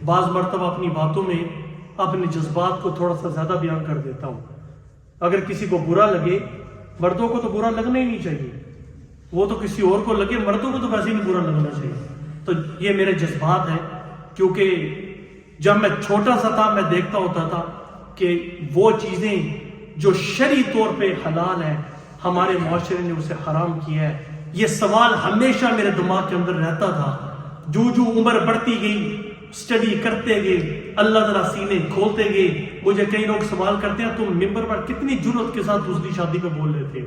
بعض مرتبہ اپنی باتوں میں اپنے جذبات کو تھوڑا سا زیادہ بیان کر دیتا ہوں. اگر کسی کو برا لگے، مردوں کو تو برا لگنا ہی نہیں چاہیے، وہ تو کسی اور کو لگے، مردوں کو تو ویسے ہی نہیں برا لگنا چاہیے. تو یہ میرے جذبات ہیں، کیونکہ جب میں چھوٹا سا تھا میں دیکھتا ہوتا تھا کہ وہ چیزیں جو شرعی طور پہ حلال ہیں ہمارے معاشرے نے اسے حرام کیا ہے. یہ سوال ہمیشہ میرے دماغ کے اندر رہتا تھا. جو عمر بڑھتی گئی، اسٹڈی کرتے گئے، اللہ تعالیٰ سینے کھولتے گئے. مجھے کئی لوگ سوال کرتے ہیں تم ممبر پر کتنی جرأت کے ساتھ دوسری شادی پہ بول رہے تھے.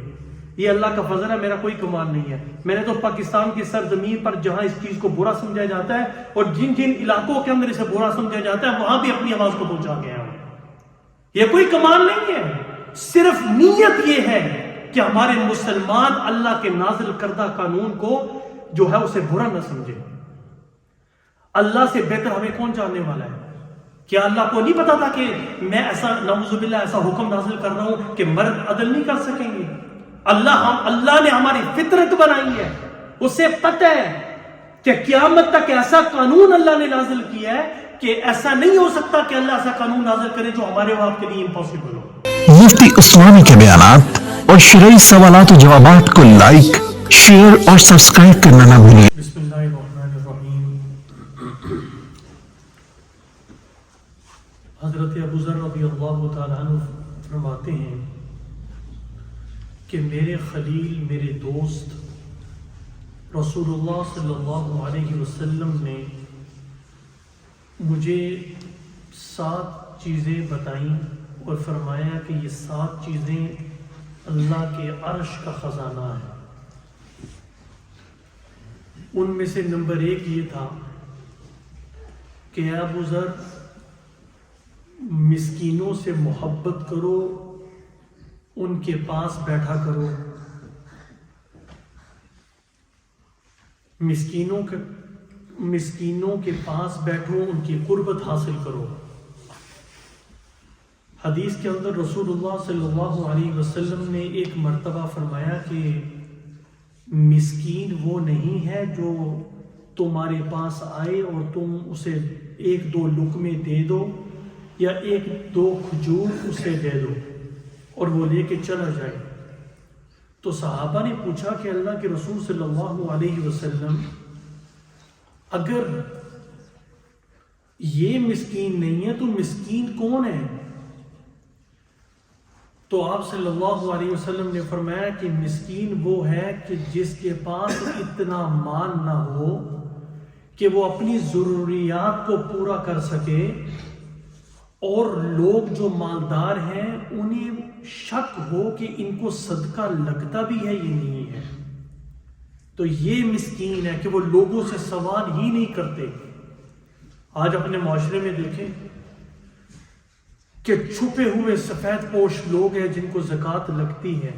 یہ اللہ کا فضل ہے، میرا کوئی کمال نہیں ہے. میں نے تو پاکستان کی سرزمین پر جہاں اس چیز کو برا سمجھا جاتا ہے اور جن جن علاقوں کے اندر اسے برا سمجھا جاتا ہے وہاں بھی اپنی آواز کو پہنچا گیا ہوں. یہ کوئی کمال نہیں ہے، صرف نیت یہ ہے کہ ہمارے مسلمان اللہ کے نازل کردہ قانون کو جو ہے اسے برا نہ سمجھے. اللہ سے بہتر ہمیں کون جاننے والا ہے؟ کیا اللہ کو نہیں پتا تھا کہ میں ایسا نعوذ باللہ ایسا حکم نازل کر رہا ہوں کہ مرد عدل نہیں کر سکیں گے؟ اللہ نے ہماری فطرت بنائی ہے، اسے پتہ ہے کہ قیامت تک ایسا قانون اللہ نے نازل کیا ہے کہ ایسا نہیں ہو سکتا کہ اللہ ایسا قانون نازل کرے جو ہمارے وہاں کے لیے امپاسبل ہو. مفتی عثمانی کے بیانات اور شرعی سوالات و جوابات کو لائک، شیئر اور سبسکرائب کرنا نہ بھولیں. بسم اللہ الرحمن الرحیم. حضرت ابو ذر رضی اللہ تعالیٰ عنہ فرماتے ہیں کہ میرے خلیل، میرے دوست رسول اللہ صلی اللہ علیہ وسلم نے مجھے 7 چیزیں بتائیں اور فرمایا کہ یہ 7 چیزیں اللہ کے عرش کا خزانہ ہے. ان میں سے نمبر 1 یہ تھا کہ اے ابو ذر، مسکینوں سے محبت کرو، ان کے پاس بیٹھا کرو. مسکینوں کے پاس بیٹھو، ان کی قربت حاصل کرو. حدیث کے اندر رسول اللہ صلی اللہ علیہ وسلم نے ایک مرتبہ فرمایا کہ مسکین وہ نہیں ہے جو تمہارے پاس آئے اور تم اسے 1-2 لقمے دے دو یا 1-2 کھجور اسے دے دو اور وہ لے کے چلا جائے. تو صحابہ نے پوچھا کہ اللہ کے رسول صلی اللہ علیہ وسلم، اگر یہ مسکین نہیں ہے تو مسکین کون ہے؟ تو آپ صلی اللہ علیہ وسلم نے فرمایا کہ مسکین وہ ہے کہ جس کے پاس اتنا مال نہ ہو کہ وہ اپنی ضروریات کو پورا کر سکے، اور لوگ جو مالدار ہیں انہیں شک ہو کہ ان کو صدقہ لگتا بھی ہے یہ نہیں ہے. تو یہ مسکین ہے کہ وہ لوگوں سے سوال ہی نہیں کرتے. آج اپنے معاشرے میں دیکھیں کہ چھپے ہوئے سفید پوش لوگ ہیں جن کو زکوٰۃ لگتی ہے،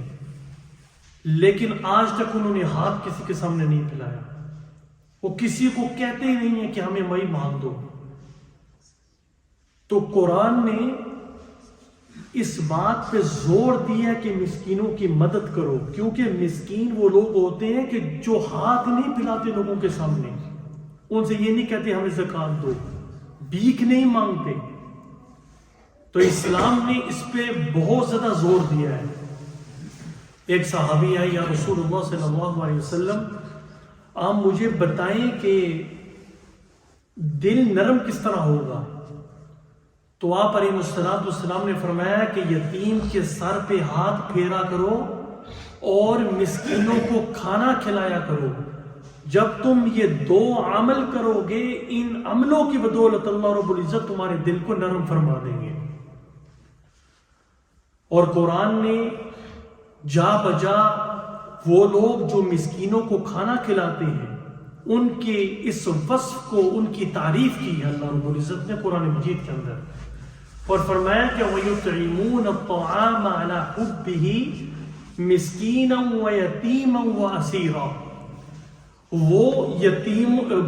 لیکن آج تک انہوں نے ہاتھ کسی کے سامنے نہیں پھیلایا. وہ کسی کو کہتے ہی نہیں ہیں کہ ہمیں مئی مانگ دو. تو قرآن نے اس بات پہ زور دیا کہ مسکینوں کی مدد کرو، کیونکہ مسکین وہ لوگ ہوتے ہیں کہ جو ہاتھ نہیں پھیلاتے لوگوں کے سامنے. ان سے یہ نہیں کہتے ہمیں زکوٰۃ دو، بھیک نہیں مانگتے. تو اسلام نے اس پہ بہت زیادہ زور دیا ہے. ایک صحابی آئی، یا رسول اللہ صلی اللہ علیہ وسلم آپ مجھے بتائیں کہ دل نرم کس طرح ہوگا. تو آپ علیہ السلام نے فرمایا کہ یتیم کے سر پہ ہاتھ پھیرا کرو اور مسکینوں کو کھانا کھلایا کرو. جب تم یہ 2 عمل کرو گے، ان عملوں کی بدولت اللہ رب العزت تمہارے دل کو نرم فرما دیں گے. اور قرآن نے جا بجا وہ لوگ جو مسکینوں کو کھانا کھلاتے ہیں ان کے اس وصف کو، ان کی تعریف کی ہے اللہ رب العزت نے قرآن مجید کے اندر، اور فرمایا کہ وَيُطْعِمُونَ الطَّعَامَ عَلَى حُبِّهِ مِسْكِينًا وَيَتِيمًا وَأَسِيرًا.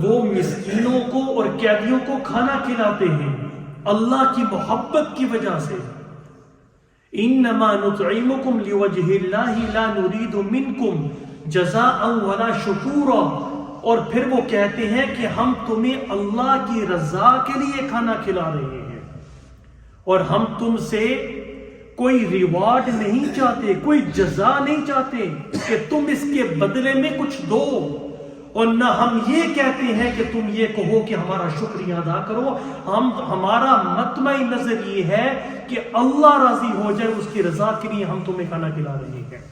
وہ مسکینوں کو اور قیدیوں کو کھانا کھلاتے ہیں اللہ کی محبت کی وجہ سے. إِنَّمَا نُطْعِمُكُمْ لِوَجْهِ اللَّهِ لَا نُرِيدُ مِنْكُمْ جَزَاءً وَلَا شُكُورًا. اور پھر وہ کہتے ہیں کہ ہم تمہیں اللہ کی رضا کے لیے کھانا کھلا رہے ہیں اور ہم تم سے کوئی ریوارڈ نہیں چاہتے، کوئی جزا نہیں چاہتے کہ تم اس کے بدلے میں کچھ دو، اور نہ ہم یہ کہتے ہیں کہ تم یہ کہو کہ ہمارا شکریہ ادا کرو، ہمارا مطمع نظر یہ ہے کہ اللہ راضی ہو جائے، اس کی رضا کے لیے ہم تمہیں کھانا کھلا رہے ہیں۔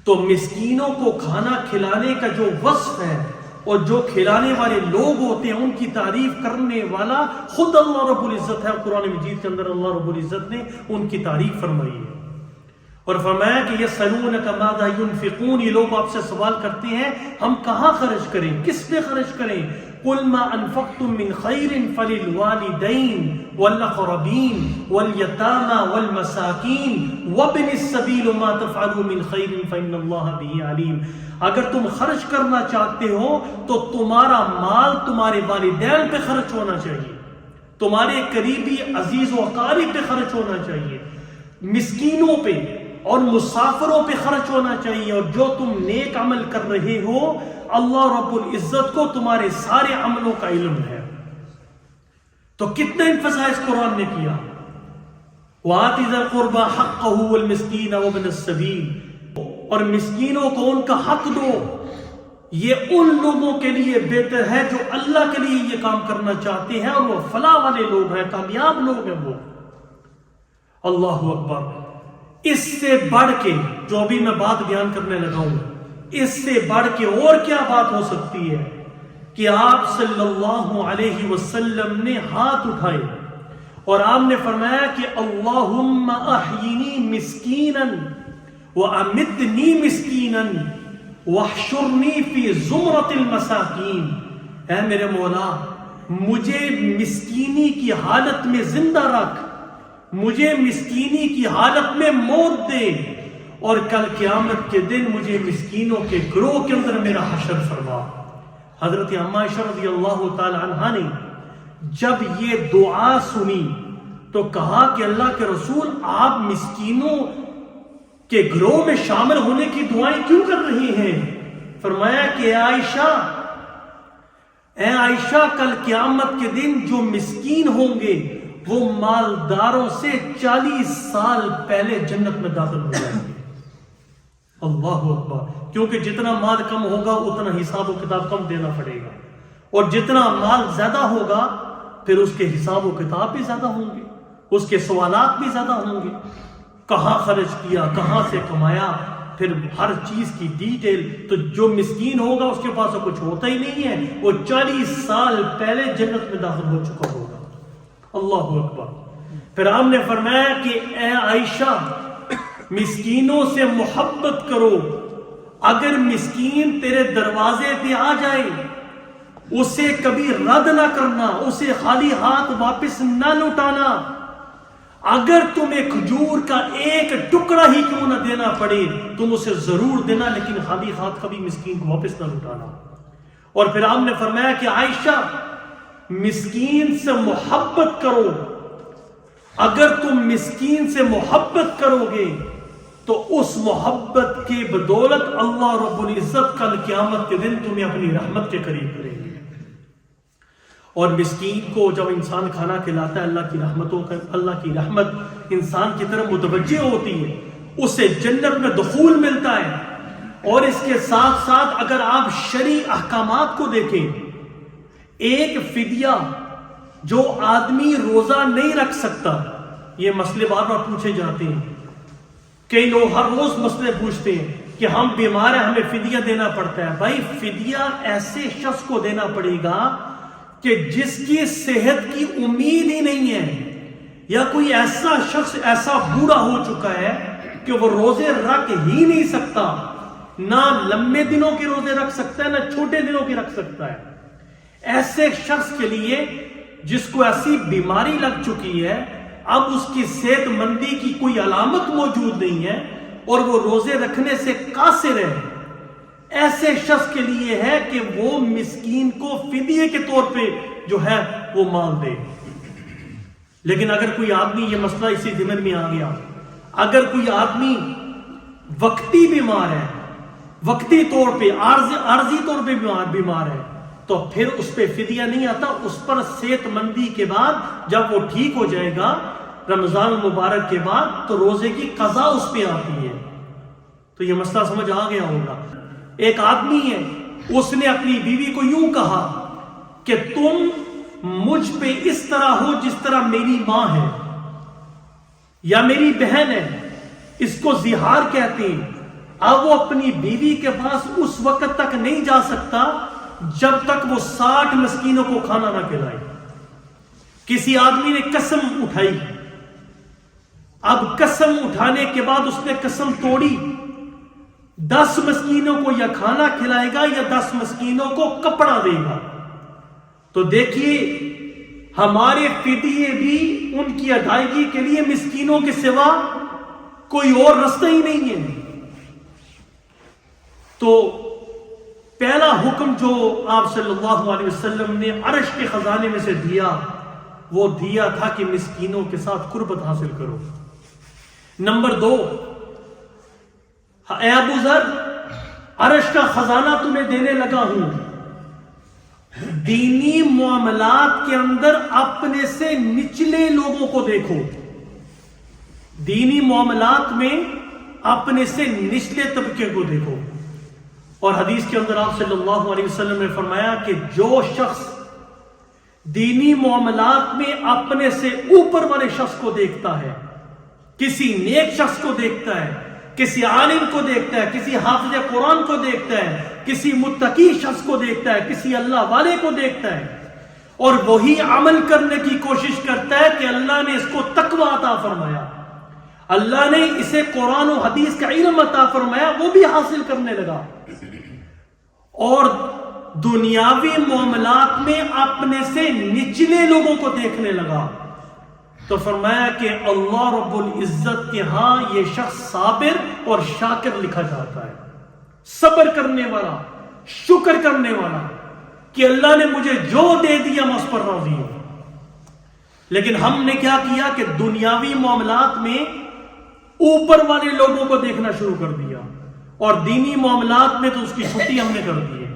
تو مسکینوں کو کھانا کھلانے کا جو وصف ہے اور جو کھلانے والے لوگ ہوتے ہیں ان کی تعریف کرنے والا خود اللہ رب العزت ہے۔ قرآن مجید کے اندر اللہ رب العزت نے ان کی تعریف فرمائی ہے اور فرمایا کہ یسألونک ماذا ينفقون، یہ لوگ آپ سے سوال کرتے ہیں ہم کہاں خرچ کریں، کس پہ خرچ کریں؟ قل ما انفقتم من خیر فللوالدین والاقربین والیتامى والمساکین وابن السبیل ما تفعلوا من خیر فإن اللہ به علیم۔ اگر تم خرچ کرنا چاہتے ہو تو تمہارا مال تمہارے والدین پہ خرچ ہونا چاہیے، تمہارے قریبی عزیز و اقارب پہ خرچ ہونا چاہیے، مسکینوں پہ اور مسافروں پہ خرچ ہونا چاہیے، اور جو تم نیک عمل کر رہے ہو اللہ رب العزت کو تمہارے سارے عملوں کا علم ہے۔ تو کتنا انفسائز قرآن نے کیا، وَآتِ ذَا الْقُرْبَى حَقَّهُ وَالْمِسْكِينَ وَابْنَ السَّبِيلِ، اور مسکینوں کو ان کا حق دو۔ یہ ان لوگوں کے لیے بہتر ہے جو اللہ کے لیے یہ کام کرنا چاہتے ہیں اور وہ فلاح والے لوگ ہیں، کامیاب لوگ ہیں وہ۔ اللہ اکبر۔ اس سے بڑھ کے جو ابھی میں بات بیان کرنے لگا ہوں، اس سے بڑھ کے اور کیا بات ہو سکتی ہے کہ آپ صلی اللہ علیہ وسلم نے ہاتھ اٹھائے اور آپ نے فرمایا کہ اللہم احیینی مسکینا وامتنی مسکینا واحشرنی فی زمرۃ المساکین، اے میرے مولا مجھے مسکینی کی حالت میں زندہ رکھ، مجھے مسکینی کی حالت میں موت دے، اور کل قیامت کے دن مجھے مسکینوں کے گروہ کے اندر میرا حشر فرما۔ حضرت اما عائشہ رضی اللہ تعالی عنہا نے جب یہ دعا سنی تو کہا کہ اللہ کے رسول آپ مسکینوں کے گروہ میں شامل ہونے کی دعائیں کیوں کر رہے ہیں؟ فرمایا کہ اے عائشہ کل قیامت کے دن جو مسکین ہوں گے وہ مالداروں سے 40 سال پہلے جنت میں داخل ہو جائیں گے۔ اللہ اکبر۔ کیونکہ جتنا مال کم ہوگا اتنا حساب و کتاب کم دینا پڑے گا، اور جتنا مال زیادہ ہوگا پھر اس کے حساب و کتاب بھی زیادہ ہوں گے، اس کے سوالات بھی زیادہ ہوں گے، کہاں خرچ کیا، کہاں سے کمایا، پھر ہر چیز کی ڈیٹیل۔ تو جو مسکین ہوگا اس کے پاس تو کچھ ہوتا ہی نہیں ہے، وہ 40 سال پہلے جنت میں داخل ہو چکا ہوگا۔ اللہ اکبر۔ پھر آپ نے فرمایا کہ اے عائشہ مسکینوں سے محبت کرو، اگر مسکین تیرے دروازے پہ آ جائے اسے کبھی رد نہ کرنا، اسے خالی ہاتھ واپس نہ لوٹانا، اگر تمہیں کھجور کا ایک ٹکڑا ہی کیوں نہ دینا پڑے تم اسے ضرور دینا، لیکن خالی ہاتھ کبھی مسکین کو واپس نہ لوٹانا۔ اور پھر آپ نے فرمایا کہ عائشہ مسکین سے محبت کرو، اگر تم مسکین سے محبت کرو گے تو اس محبت کی بدولت اللہ رب العزت کل قیامت کے دن تمہیں اپنی رحمت کے قریب کریں گے۔ اور مسکین کو جب انسان کھانا کھلاتا ہے اللہ کی رحمت انسان کی طرف متوجہ ہوتی ہے، اسے جنت میں دخول ملتا ہے۔ اور اس کے ساتھ ساتھ اگر آپ شرعی احکامات کو دیکھیں، ایک فدیہ جو آدمی روزہ نہیں رکھ سکتا، یہ مسئلے بار بار پوچھے جاتے ہیں، کئی لوگ ہر روز مسئلے پوچھتے ہیں کہ ہم بیمار ہیں ہمیں فدیہ دینا پڑتا ہے۔ بھائی فدیہ ایسے شخص کو دینا پڑے گا کہ جس کی صحت کی امید ہی نہیں ہے، یا کوئی ایسا شخص ایسا بوڑھا ہو چکا ہے کہ وہ روزے رکھ ہی نہیں سکتا، نہ لمبے دنوں کے روزے رکھ سکتا ہے نہ چھوٹے دنوں کے رکھ سکتا ہے۔ ایسے شخص کے لیے جس کو ایسی بیماری لگ چکی ہے، اب اس کی صحت مندی کی کوئی علامت موجود نہیں ہے اور وہ روزے رکھنے سے قاصر ہے، ایسے شخص کے لیے ہے کہ وہ مسکین کو فدیے کے طور پہ جو ہے وہ مال دے۔ لیکن اگر کوئی آدمی، یہ مسئلہ اسی ضمن میں آ گیا، اگر کوئی آدمی وقتی بیمار ہے، وقتی طور پہ عارضی طور پہ بیمار ہے تو پھر اس پہ فدیہ نہیں آتا. اس پر صحت مندی کے بعد جب وہ ٹھیک ہو جائے گا رمضان المبارک کے بعد تو روزے کی قضا اس پہ آتی ہے. تو یہ مسئلہ سمجھ آ گیا ہوگا. ایک آدمی ہے, اس نے اپنی بیوی کو یوں کہا کہ تم مجھ پہ اس طرح ہو جس طرح میری ماں ہے یا میری بہن ہے, اس کو زہار کہتے ہیں. اب وہ اپنی بیوی کے پاس اس وقت تک نہیں جا سکتا جب تک وہ 60 مسکینوں کو کھانا نہ کھلائے. کسی آدمی نے قسم اٹھائی, اب قسم اٹھانے کے بعد اس نے قسم توڑی, 10 مسکینوں کو یا کھانا کھلائے گا یا 10 مسکینوں کو کپڑا دے گا. تو دیکھیے ہمارے فدیے بھی ان کی ادائیگی کے لیے مسکینوں کے سوا کوئی اور رستہ ہی نہیں ہے. تو پہلا حکم جو آپ صلی اللہ علیہ وسلم نے عرش کے خزانے میں سے دیا وہ دیا تھا کہ مسکینوں کے ساتھ قربت حاصل کرو. نمبر 2, اے ابو ذر عرش کا خزانہ تمہیں دینے لگا ہوں, دینی معاملات کے اندر اپنے سے نچلے لوگوں کو دیکھو. دینی معاملات میں اپنے سے نچلے طبقے کو دیکھو. اور حدیث کے اندر آپ صلی اللہ علیہ وسلم نے فرمایا کہ جو شخص دینی معاملات میں اپنے سے اوپر والے شخص کو دیکھتا ہے, کسی نیک شخص کو دیکھتا ہے, کسی عالم کو دیکھتا ہے, کسی حافظ قرآن کو دیکھتا ہے, کسی متقی شخص کو دیکھتا ہے, کسی اللہ والے کو دیکھتا ہے اور وہی عمل کرنے کی کوشش کرتا ہے کہ اللہ نے اس کو تقوی عطا فرمایا, اللہ نے اسے قرآن و حدیث کا علم عطا فرمایا, وہ بھی حاصل کرنے لگا اور دنیاوی معاملات میں اپنے سے نچلے لوگوں کو دیکھنے لگا. تو فرمایا کہ اللہ رب العزت کے ہاں یہ شخص صابر اور شاکر لکھا جاتا ہے, صبر کرنے والا, شکر کرنے والا, کہ اللہ نے مجھے جو دے دیا میں اس پر راضی ہوں. لیکن ہم نے کیا کیا کہ دنیاوی معاملات میں اوپر والے لوگوں کو دیکھنا شروع کر دیا اور دینی معاملات میں تو اس کی چھٹی ہم نے کر دی ہے.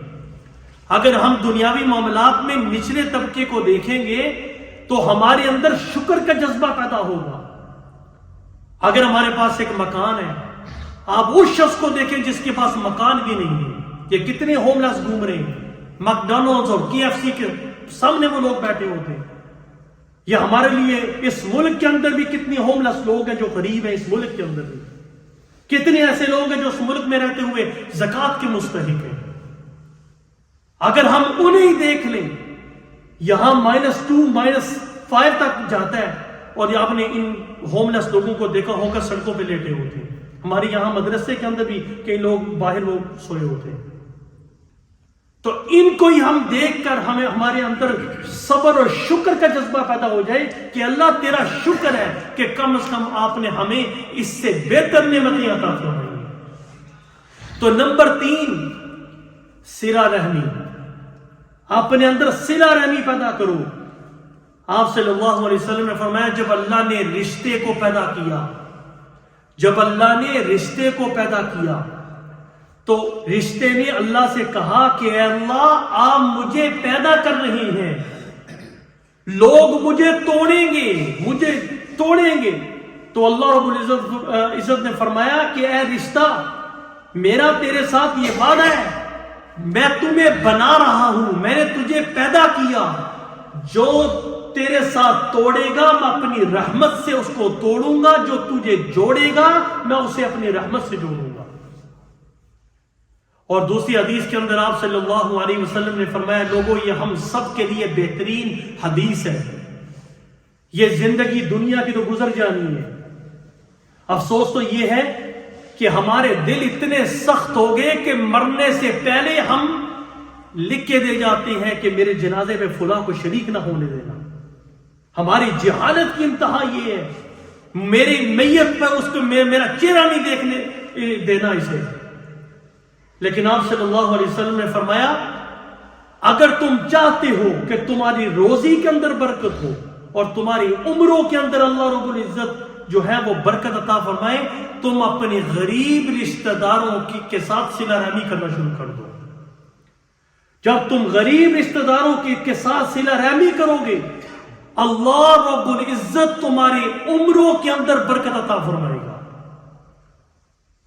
اگر ہم دنیاوی معاملات میں نچلے طبقے کو دیکھیں گے تو ہمارے اندر شکر کا جذبہ پیدا ہوگا. اگر ہمارے پاس ایک مکان ہے, آپ اس شخص کو دیکھیں جس کے پاس مکان بھی نہیں ہے. یہ کتنے ہوم لیس گھوم رہے ہیں, میکڈونلڈز اور KFC کے سامنے وہ لوگ بیٹھے ہوتے ہیں. یہ ہمارے لیے اس ملک کے اندر بھی کتنے ہوم لیس لوگ ہیں جو غریب ہیں. اس ملک کے اندر بھی کتنے ایسے لوگ ہیں جو اس ملک میں رہتے ہوئے زکوٰۃ کے مستحق ہیں. اگر ہم انہیں دیکھ لیں, یہاں -2 -5 تک جاتا ہے اور آپ نے ان ہوم لیس لوگوں کو دیکھا ہوگا سڑکوں پہ لیٹے ہوتے ہیں. ہمارے یہاں مدرسے کے اندر بھی کئی لوگ باہر وہ سوئے ہوتے ہیں. تو ان کو ہی ہم دیکھ کر ہمارے اندر صبر اور شکر کا جذبہ پیدا ہو جائے کہ اللہ تیرا شکر ہے کہ کم از کم آپ نے ہمیں اس سے بہتر نعمتیں عطا فرمائی. تو نمبر 3, صلہ رحمی. اپنے اندر صلہ رحمی پیدا کرو. آپ صلی اللہ علیہ وسلم نے فرمایا جب اللہ نے رشتے کو پیدا کیا, جب اللہ نے رشتے کو پیدا کیا تو رشتے نے اللہ سے کہا کہ اے اللہ آپ مجھے پیدا کر رہے ہیں, لوگ مجھے توڑیں گے. تو اللہ رب العزت نے فرمایا کہ اے رشتہ میرا تیرے ساتھ یہ وعدہ ہے, میں تمہیں بنا رہا ہوں, میں نے تجھے پیدا کیا, جو تیرے ساتھ توڑے گا میں اپنی رحمت سے اس کو توڑوں گا, جو تجھے جوڑے گا میں اسے اپنی رحمت سے جوڑوں گا. اور دوسری حدیث کے اندر آپ صلی اللہ علیہ وسلم نے فرمایا لوگوں یہ ہم سب کے لیے بہترین حدیث ہے, یہ زندگی دنیا کی تو گزر جانی ہے. افسوس تو یہ ہے کہ ہمارے دل اتنے سخت ہو گئے کہ مرنے سے پہلے ہم لکھ کے دے جاتے ہیں کہ میرے جنازے میں فلاں کو شریک نہ ہونے دینا. ہماری جہالت کی انتہا یہ ہے, میری میت پر اس کو میرا چہرہ نہیں دیکھنے دینا اسے. لیکن آپ صلی اللہ علیہ وسلم نے فرمایا اگر تم چاہتے ہو کہ تمہاری روزی کے اندر برکت ہو اور تمہاری عمروں کے اندر اللہ رب العزت جو ہے وہ برکت عطا فرمائے. تم اپنے غریب رشتہ داروں کے ساتھ صلہ رحمی کرنا شروع کر دو. جب تم غریب رشتہ داروں کے ساتھ صلہ رحمی کرو گے، اللہ رب العزت تمہاری عمروں کے اندر برکت عطا فرمائے گا.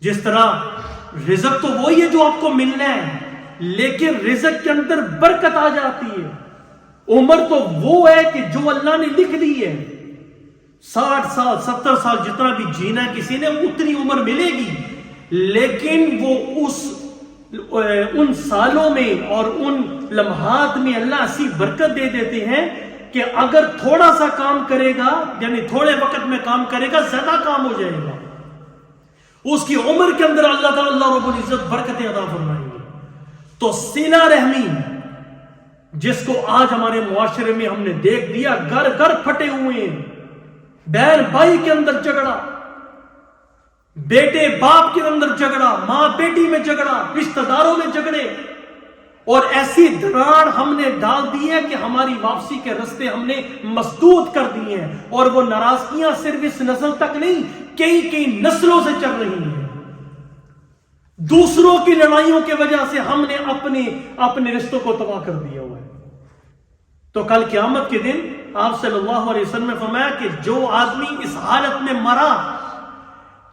جس طرح رزق تو وہی ہے جو آپ کو ملنا ہے، لیکن رزق کے اندر برکت آ جاتی ہے. عمر تو وہ ہے کہ جو اللہ نے لکھ دی ہے. 60 سال 70 سال جتنا بھی جینا ہے کسی نے اتنی عمر ملے گی، لیکن وہ ان سالوں میں اور ان لمحات میں اللہ ایسی برکت دے دیتے ہیں کہ اگر تھوڑا سا کام کرے گا، یعنی تھوڑے وقت میں کام کرے گا، زیادہ کام ہو جائے گا. اس کی عمر کے اندر اللہ تعالیٰ اللہ رب العزت برکتیں عطا فرمائیں گے. تو صلہ رحمی جس کو آج ہمارے معاشرے میں ہم نے دیکھ دیا، گھر گھر پھٹے ہوئے ہیں. بہن بھائی کے اندر جھگڑا، بیٹے باپ کے اندر جھگڑا، ماں بیٹی میں جھگڑا، رشتہ داروں میں جھگڑے، اور ایسی دراڑ ہم نے ڈال دی ہے کہ ہماری واپسی کے رستے ہم نے مسدود کر دیے ہیں. اور وہ ناراضگیاں صرف اس نسل تک نہیں، کئی نسلوں سے چل رہی ہیں. دوسروں کی لڑائیوں کی وجہ سے ہم نے اپنے رشتوں کو تباہ کر دیا ہوا ہے. تو کل قیامت کے دن آپ صلی اللہ علیہ وسلم نے فرمایا کہ جو آدمی اس حالت میں مرا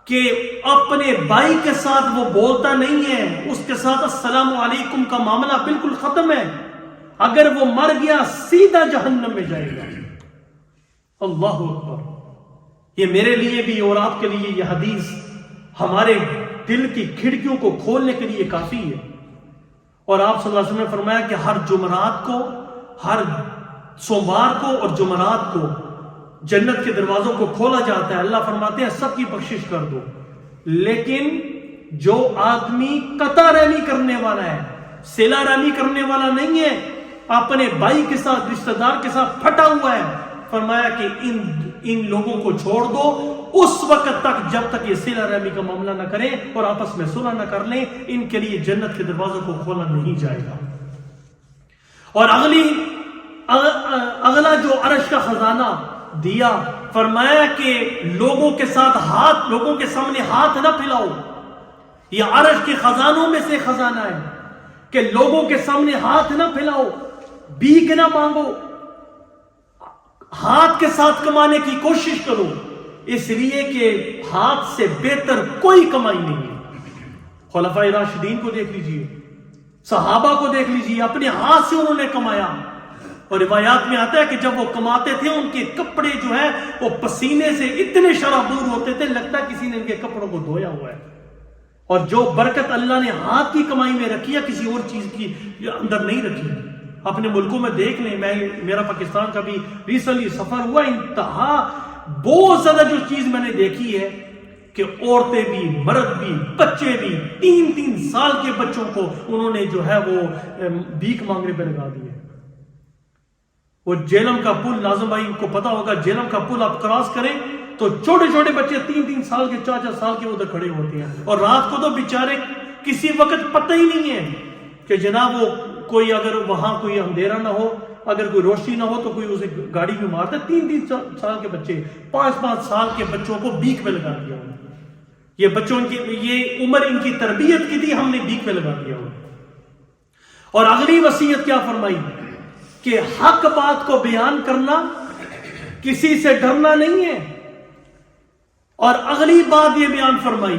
کہ اپنے بھائی کے ساتھ وہ بولتا نہیں ہے، اس کے ساتھ السلام علیکم کا معاملہ بالکل ختم ہے، اگر وہ مر گیا سیدھا جہنم میں جائے گا. اللہ اکبر. یہ میرے لیے بھی اور آپ کے لیے یہ حدیث ہمارے دل کی کھڑکیوں کو کھولنے کے لیے کافی ہے. اور آپ صلی اللہ علیہ وسلم نے فرمایا کہ ہر جمعرات کو، ہر سوموار کو اور جمعرات کو جنت کے دروازوں کو کھولا جاتا ہے. اللہ فرماتے ہیں سب کی بخشش کر دو، لیکن جو آدمی قطع رحمی کرنے والا ہے، صلہ رحمی کرنے والا نہیں ہے، اپنے بھائی کے ساتھ رشتہ دار کے ساتھ پھٹا ہوا ہے، فرمایا کہ ان لوگوں کو چھوڑ دو اس وقت تک جب تک یہ صلہ رحمی کا معاملہ نہ کریں اور آپس میں صلح نہ کر لیں، ان کے لیے جنت کے دروازوں کو کھولا نہیں جائے گا. اور اگلا جو عرش کا خزانہ دیا، فرمایا کہ لوگوں کے سامنے ہاتھ نہ پھیلاؤ. یہ عرش کے خزانوں میں سے خزانہ ہے کہ لوگوں کے سامنے ہاتھ نہ پھیلاؤ، بھیک نہ مانگو، ہاتھ کے ساتھ کمانے کی کوشش کرو، اس لیے کہ ہاتھ سے بہتر کوئی کمائی نہیں ہے. خلفائے راشدین کو دیکھ لیجئے، صحابہ کو دیکھ لیجئے، اپنے ہاتھ سے انہوں نے کمایا. اور روایات میں آتا ہے کہ جب وہ کماتے تھے ان کے کپڑے جو ہے وہ پسینے سے اتنے شرابور ہوتے تھے، لگتا کسی نے ان کے کپڑوں کو دھویا ہوا ہے. اور جو برکت اللہ نے ہاتھ کی کمائی میں رکھی ہے کسی اور چیز کی اندر نہیں رکھی. اپنے ملکوں میں دیکھ لیں، میرا پاکستان کا بھی ریسنٹلی سفر ہوا، انتہا بہت زیادہ جو چیز میں نے دیکھی ہے کہ عورتیں بھی، مرد بھی، بچے بھی، 3 سال کے بچوں کو انہوں نے جو ہے وہ بھیک مانگنے پہ لگا دیے. وہ جہلم کا پل، ناظم بھائی کو پتا ہوگا، جہلم کا پل آپ کراس کریں تو چھوٹے چھوٹے بچے 3 سال کے، 4 سال کے ادھر کھڑے ہوتے ہیں. اور رات کو تو بیچارے کسی وقت پتہ ہی نہیں ہے کہ جناب وہ کوئی، اگر وہاں کوئی اندھیرا نہ ہو، اگر کوئی روشنی نہ ہو تو کوئی اسے گاڑی میں مارتا ہے. 3 سال کے بچے، 5 سال کے بچوں کو بھیک میں لگا دیا. یہ بچوں کی یہ عمر ان کی تربیت کی تھی، ہم نے بھیک میں لگا دیا. اور اگلی وصیت کیا فرمائی کہ حق بات کو بیان کرنا، کسی سے ڈرنا نہیں ہے. اور اگلی بات یہ بیان فرمائی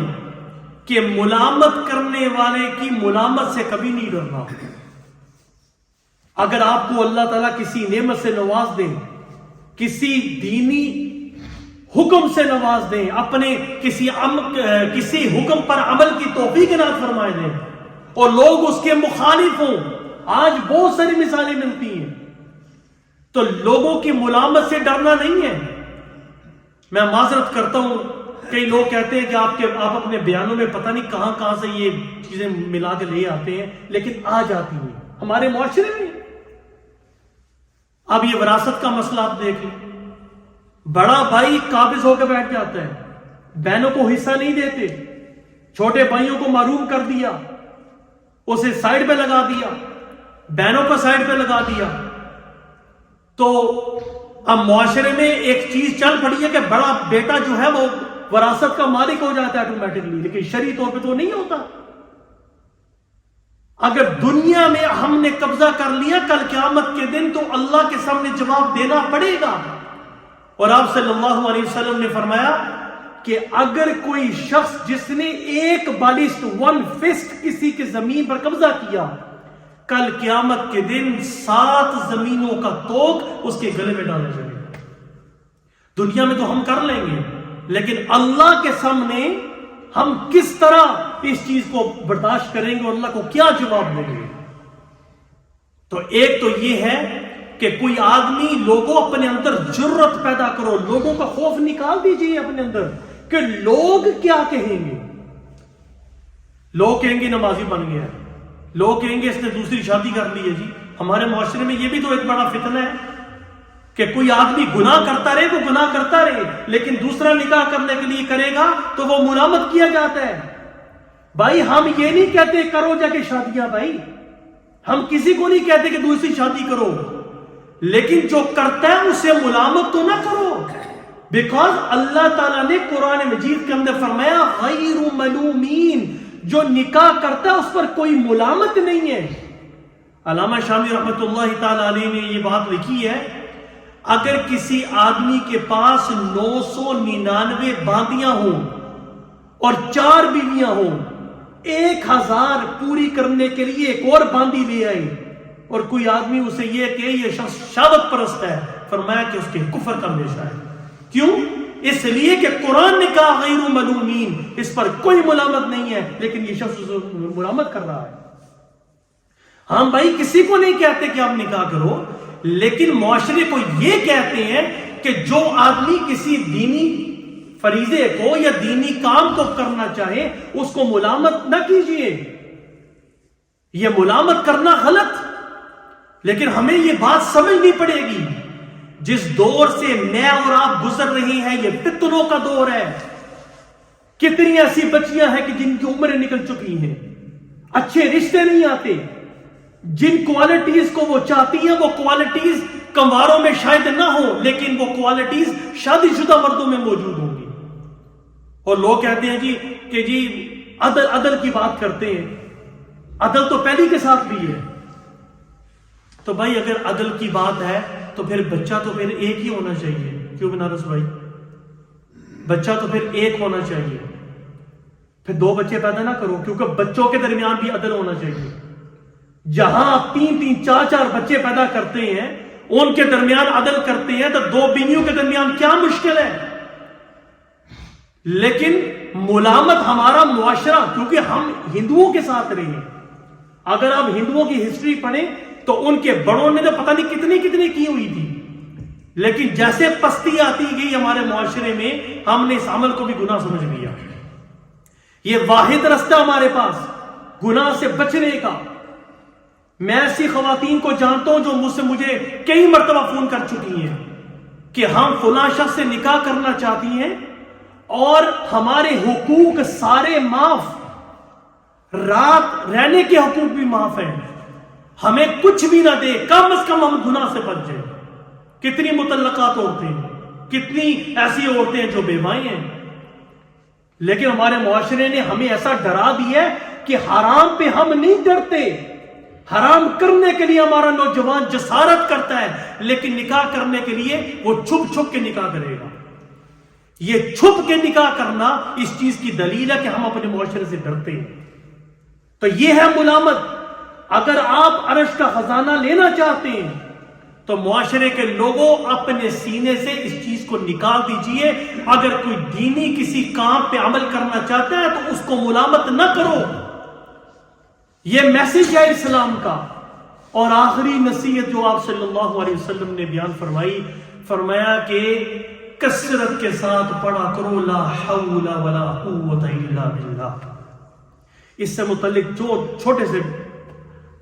کہ ملامت کرنے والے کی ملامت سے کبھی نہیں ڈرنا. اگر آپ کو اللہ تعالیٰ کسی نعمت سے نواز دیں، کسی دینی حکم سے نواز دیں، اپنے کسی حکم پر عمل کی توفیق عنایت فرمائے دیں، اور لوگ اس کے مخالف ہوں، آج بہت ساری مثالیں ملتی ہیں، تو لوگوں کی ملامت سے ڈرنا نہیں ہے. میں معذرت کرتا ہوں، کئی لوگ کہتے ہیں کہ آپ اپنے بیانوں میں پتہ نہیں کہاں سے یہ چیزیں ملا کے لے آتے ہیں، لیکن آ جاتی ہیں ہمارے معاشرے میں. اب یہ وراثت کا مسئلہ آپ دیکھ لیں، بڑا بھائی قابض ہو کے بیٹھ جاتا ہے، بہنوں کو حصہ نہیں دیتے، چھوٹے بھائیوں کو محروم کر دیا، اسے سائیڈ پہ لگا دیا، بہنوں کو سائیڈ پہ لگا دیا. تو اب معاشرے میں ایک چیز چل پڑی ہے کہ بڑا بیٹا جو ہے وہ وراثت کا مالک ہو جاتا ہے آٹومیٹکلی، لیکن شرعی طور پہ تو نہیں ہوتا۔ اگر دنیا میں ہم نے قبضہ کر لیا، کل قیامت کے دن تو اللہ کے سامنے جواب دینا پڑے گا۔ اور آپ صلی اللہ علیہ وسلم نے فرمایا کہ اگر کوئی شخص جس نے ایک بالشت 1 فسٹ کسی کے زمین پر قبضہ کیا، کل قیامت کے دن 7 زمینوں کا توق اس کے گلے میں ڈالا جائے گا۔ دنیا میں تو ہم کر لیں گے، لیکن اللہ کے سامنے ہم کس طرح اس چیز کو برداشت کریں گے اور اللہ کو کیا جواب دیں گے؟ تو ایک تو یہ ہے کہ کوئی آدمی، لوگوں اپنے اندر جرت پیدا کرو، لوگوں کا خوف نکال دیجئے اپنے اندر کہ لوگ کیا کہیں گے۔ لوگ کہیں گے نمازی بن گیا ہے، لوگ کہیں گے اس نے دوسری شادی کر لی ہے۔ جی ہمارے معاشرے میں یہ بھی تو ایک بڑا فتنہ ہے کہ کوئی آدمی گناہ کرتا رہے، وہ گناہ کرتا رہے، لیکن دوسرا نکاح کرنے کے لیے کرے گا تو وہ ملامت کیا جاتا ہے۔ بھائی ہم یہ نہیں کہتے کرو جا کے شادیاں، بھائی ہم کسی کو نہیں کہتے کہ دوسری شادی کرو، لیکن جو کرتا ہے اسے ملامت تو نہ کرو، بیکاز اللہ تعالیٰ نے قرآن مجید کے اندر فرمایا غیر ملومین، جو نکاح کرتا ہے اس پر کوئی ملامت نہیں ہے۔ علامہ شامی رحمۃ اللہ تعالی علیہ نے یہ بات لکھی ہے، اگر کسی آدمی کے پاس 999 باندیاں ہوں اور 4 بیویاں ہوں، 1000 پوری کرنے کے لیے ایک اور باندی لے آئی، اور کوئی آدمی اسے یہ کہ یہ شخص شہوت پرست ہے، فرمایا کہ اس کے کفر کا اندیشہ ہے۔ کیوں؟ اس لیے کہ قرآن نے کہا غیر ملومین، اس پر کوئی ملامت نہیں ہے، لیکن یہ شخص اسے ملامت کر رہا ہے۔ ہم بھائی کسی کو نہیں کہتے کہ آپ نکاح کرو، لیکن معاشرے کو یہ کہتے ہیں کہ جو آدمی کسی دینی فریضے کو یا دینی کام کو کرنا چاہے اس کو ملامت نہ کیجئے۔ یہ ملامت کرنا غلط، لیکن ہمیں یہ بات سمجھنی پڑے گی، جس دور سے میں اور آپ گزر رہے ہیں یہ فتنوں کا دور ہے۔ کتنی ایسی بچیاں ہیں کہ جن کی عمریں نکل چکی ہیں، اچھے رشتے نہیں آتے، جن کوالٹیز کو وہ چاہتی ہیں وہ کوالٹیز کنواروں میں شاید نہ ہو، لیکن وہ کوالٹیز شادی شدہ مردوں میں موجود ہوں گی۔ اور لوگ کہتے ہیں جی کہ جی عدل کی بات کرتے ہیں، عدل تو پہلی کے ساتھ بھی ہے۔ تو بھائی اگر عدل کی بات ہے تو پھر بچہ تو پھر ایک ہی ہونا چاہیے، کیوں بنارس بھائی؟ بچہ تو پھر ایک ہونا چاہیے، پھر 2 بچے پیدا نہ کرو، کیونکہ بچوں کے درمیان بھی عدل ہونا چاہیے۔ جہاں آپ 3-3 4-4 بچے پیدا کرتے ہیں، ان کے درمیان عدل کرتے ہیں، تو 2 بیویوں کے درمیان کیا مشکل ہے؟ لیکن ملامت ہمارا معاشرہ، کیونکہ ہم ہندوؤں کے ساتھ رہے ہیں، اگر آپ ہندوؤں کی ہسٹری پڑھیں تو ان کے بڑوں نے تو پتہ نہیں کتنی کی ہوئی تھی، لیکن جیسے پستی آتی گئی ہمارے معاشرے میں، ہم نے اس عمل کو بھی گناہ سمجھ لیا۔ یہ واحد رستہ ہمارے پاس گناہ سے بچنے کا۔ میں ایسی خواتین کو جانتا ہوں جو مجھے کئی مرتبہ فون کر چکی ہیں کہ ہم فلاں شخص سے نکاح کرنا چاہتی ہیں اور ہمارے حقوق سارے معاف، رات رہنے کے حقوق بھی معاف ہیں، ہمیں کچھ بھی نہ دے، کم از کم ہم گناہ سے بچ جائیں۔ کتنی مطلقات عورتیں ہیں، کتنی ایسی عورتیں ہیں جو بیوائیں ہیں، لیکن ہمارے معاشرے نے ہمیں ایسا ڈرا دیا ہے کہ حرام پہ ہم نہیں ڈرتے۔ حرام کرنے کے لیے ہمارا نوجوان جسارت کرتا ہے، لیکن نکاح کرنے کے لیے وہ چھپ چھپ کے نکاح کرے گا۔ یہ چھپ کے نکاح کرنا اس چیز کی دلیل ہے کہ ہم اپنے معاشرے سے ڈرتے ہیں۔ تو یہ ہے ملامت۔ اگر آپ عرش کا خزانہ لینا چاہتے ہیں تو معاشرے کے لوگوں اپنے سینے سے اس چیز کو نکال دیجئے۔ اگر کوئی دینی کسی کام پہ عمل کرنا چاہتا ہے تو اس کو ملامت نہ کرو۔ یہ میسج ہے اسلام کا۔ اور آخری نصیحت جو آپ صلی اللہ علیہ وسلم نے بیان فرمائی، فرمایا کہ کثرت کے ساتھ پڑھا کرو لا حول ولا قوت الا باللہ۔ اس سے متعلق جو چھوٹے سے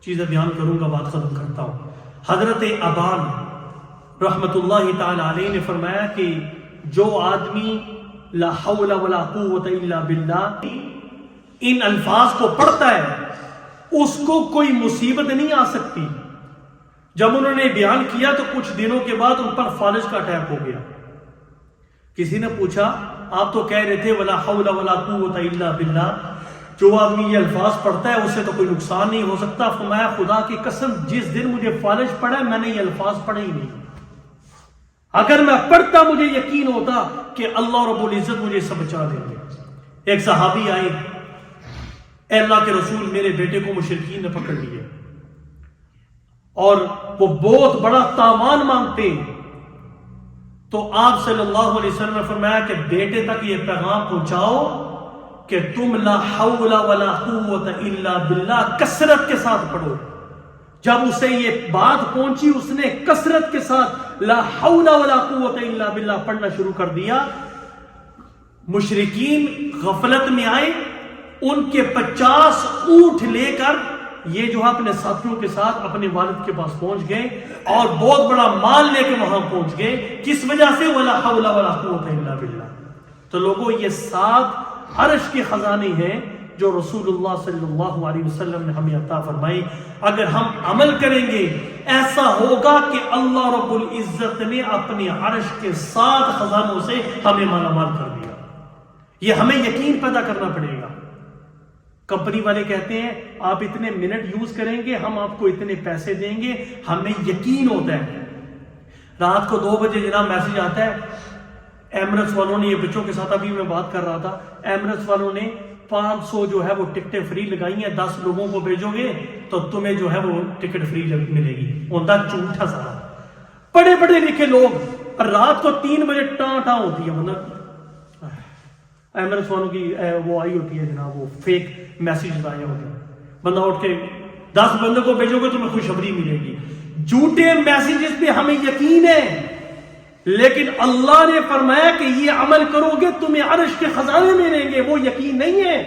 چیزیں بیان کروں گا، بات ختم کرتا ہوں۔ حضرت ابان رحمت اللہ تعالی علیہ نے فرمایا کہ جو آدمی لا حول ولا قوت الا باللہ ان الفاظ کو پڑھتا ہے اس کو کوئی مصیبت نہیں آ سکتی۔ جب انہوں نے بیان کیا تو کچھ دنوں کے بعد ان پر فالج کا اٹیک ہو گیا. کسی نے پوچھا آپ تو کہہ رہے تھے ولا حول ولا قوت الا باللہ، جو آدمی یہ الفاظ پڑھتا ہے اسے تو کوئی نقصان نہیں ہو سکتا. فرمایا خدا کی قسم جس دن مجھے فالج پڑا میں نے یہ الفاظ پڑھے ہی نہیں. اگر میں پڑھتا مجھے یقین ہوتا کہ اللہ رب العزت مجھے سب بچا دیں گے. ایک صحابی آئے، اے اللہ کے رسول میرے بیٹے کو مشرکین نے پکڑ لیا اور وہ بہت بڑا تاوان مانگتے ہیں. تو آپ صلی اللہ علیہ وسلم نے فرمایا کہ بیٹے تک یہ پیغام پہنچاؤ کہ تم لا حول ولا قوت الا باللہ کثرت کے ساتھ پڑھو. جب اسے یہ بات پہنچی اس نے کثرت کے ساتھ لا حول ولا قوت الا باللہ پڑھنا شروع کر دیا. مشرکین غفلت میں آئے، ان کے 50 اونٹ لے کر یہ جو ہے اپنے ساتھیوں کے ساتھ اپنے والد کے پاس پہنچ گئے اور بہت بڑا مال لے کے وہاں پہنچ گئے. کس وجہ سے؟ ولا حول ولا قوت الا باللہ. تو لوگوں یہ 7 عرش کے خزانے ہیں جو رسول اللہ صلی اللہ علیہ وسلم نے ہمیں عطا فرمائی. اگر ہم عمل کریں گے ایسا ہوگا کہ اللہ رب العزت نے اپنے عرش کے 7 خزانوں سے ہمیں مالا مال کر دیا. یہ ہمیں یقین پیدا کرنا پڑے گا. کمپنی والے کہتے ہیں آپ اتنے منٹ یوز کریں گے ہم آپ کو اتنے پیسے دیں گے. ہمیں یقین ہوتا ہے. رات کو 2 بجے جناب میسج آتا ہے ایمریٹس والوں نے، یہ بچوں کے ساتھ ابھی میں بات کر رہا تھا، ایمریٹس والوں نے 500 جو ہے وہ ٹکٹیں فری لگائی ہیں. 10 لوگوں کو بھیجو گے تو تمہیں جو ہے وہ ٹکٹ فری ملے گی. ہوتا جھوٹا سارا. پڑھے پڑھے لکھے لوگ رات کو 3 بجے ٹاں ٹاں ہوتی ہے، مطلب ایمریٹس والوں کی وہ آئی ہوتی ہے جناب، وہ فیک میسیج آئے ہوتے ہیں. بندہ اٹھ کے 10 بندوں کو بھیجو گے تمہیں خوشخبری ملے گی. جھوٹے میسیجز پہ ہمیں یقین ہے، لیکن اللہ نے فرمایا کہ یہ عمل کرو گے تمہیں عرش کے خزانے ملیں گے. وہ یقین نہیں ہے.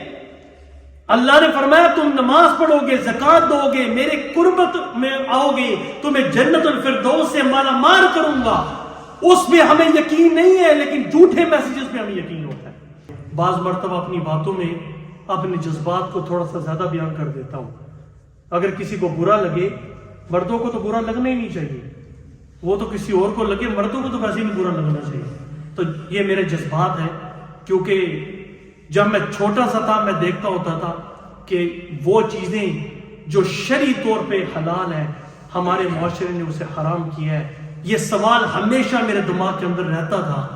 اللہ نے فرمایا تم نماز پڑھو گے، زکات دو گے، میرے قربت میں آؤ گے، تمہیں جنت الفردوس سے مالا مال کروں گا. اس پہ ہمیں یقین نہیں ہے، لیکن جھوٹے میسیجز پہ ہمیں یقین ہوتا ہے. بعض مرتبہ اپنی باتوں میں اپنے جذبات کو تھوڑا سا زیادہ بیان کر دیتا ہوں. اگر کسی کو برا لگے، مردوں کو تو برا لگنا ہی نہیں چاہیے، وہ تو کسی اور کو لگے، مردوں کو تو ویسے ہی برا لگنا چاہیے. تو یہ میرے جذبات ہیں، کیونکہ جب میں چھوٹا سا تھا میں دیکھتا ہوتا تھا کہ وہ چیزیں جو شرعی طور پہ حلال ہیں ہمارے معاشرے نے اسے حرام کیا ہے. یہ سوال ہمیشہ میرے دماغ کے اندر رہتا تھا.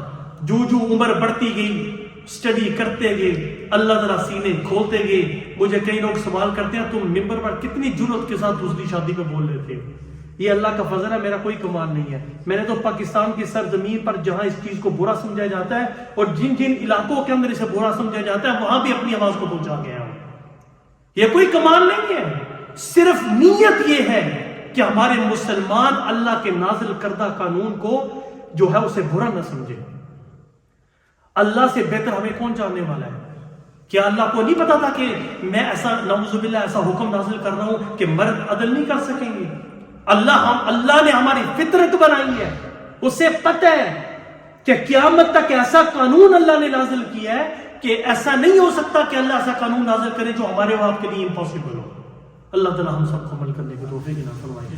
جو عمر بڑھتی گئی، اسٹڈی کرتے گئے، اللہ تعالیٰ سینے کھولتے گئے. مجھے کئی لوگ سوال کرتے ہیں تم ممبر پر کتنی جرأت کے ساتھ دوسری شادی پہ بول لیتے ہو. یہ اللہ کا فضل ہے، میرا کوئی کمال نہیں ہے. میں نے تو پاکستان کی سرزمین پر جہاں اس چیز کو برا سمجھا جاتا ہے اور جن جن علاقوں کے اندر اسے برا سمجھا جاتا ہے وہاں بھی اپنی آواز کو پہنچا گیا ہوں. یہ کوئی کمال نہیں ہے، صرف نیت یہ ہے کہ ہمارے مسلمان اللہ کے نازل کردہ قانون کو جو ہے اسے برا نہ سمجھے. اللہ سے بہتر ہمیں کون جاننے والا ہے؟ کیا اللہ کو نہیں پتا تھا کہ میں ایسا نعوذ باللہ ایسا حکم نازل کر رہا ہوں کہ مرد عدل نہیں کر سکیں گے؟ اللہ نے ہماری فطرت بنائی ہے، اسے پتہ ہے کہ قیامت تک ایسا قانون اللہ نے نازل کیا ہے کہ ایسا نہیں ہو سکتا کہ اللہ ایسا قانون نازل کرے جو ہمارے وہاں کے لیے امپاسبل ہو. اللہ تعالی ہم سب کو عمل کرنے کی توفیق عطا فرمائے.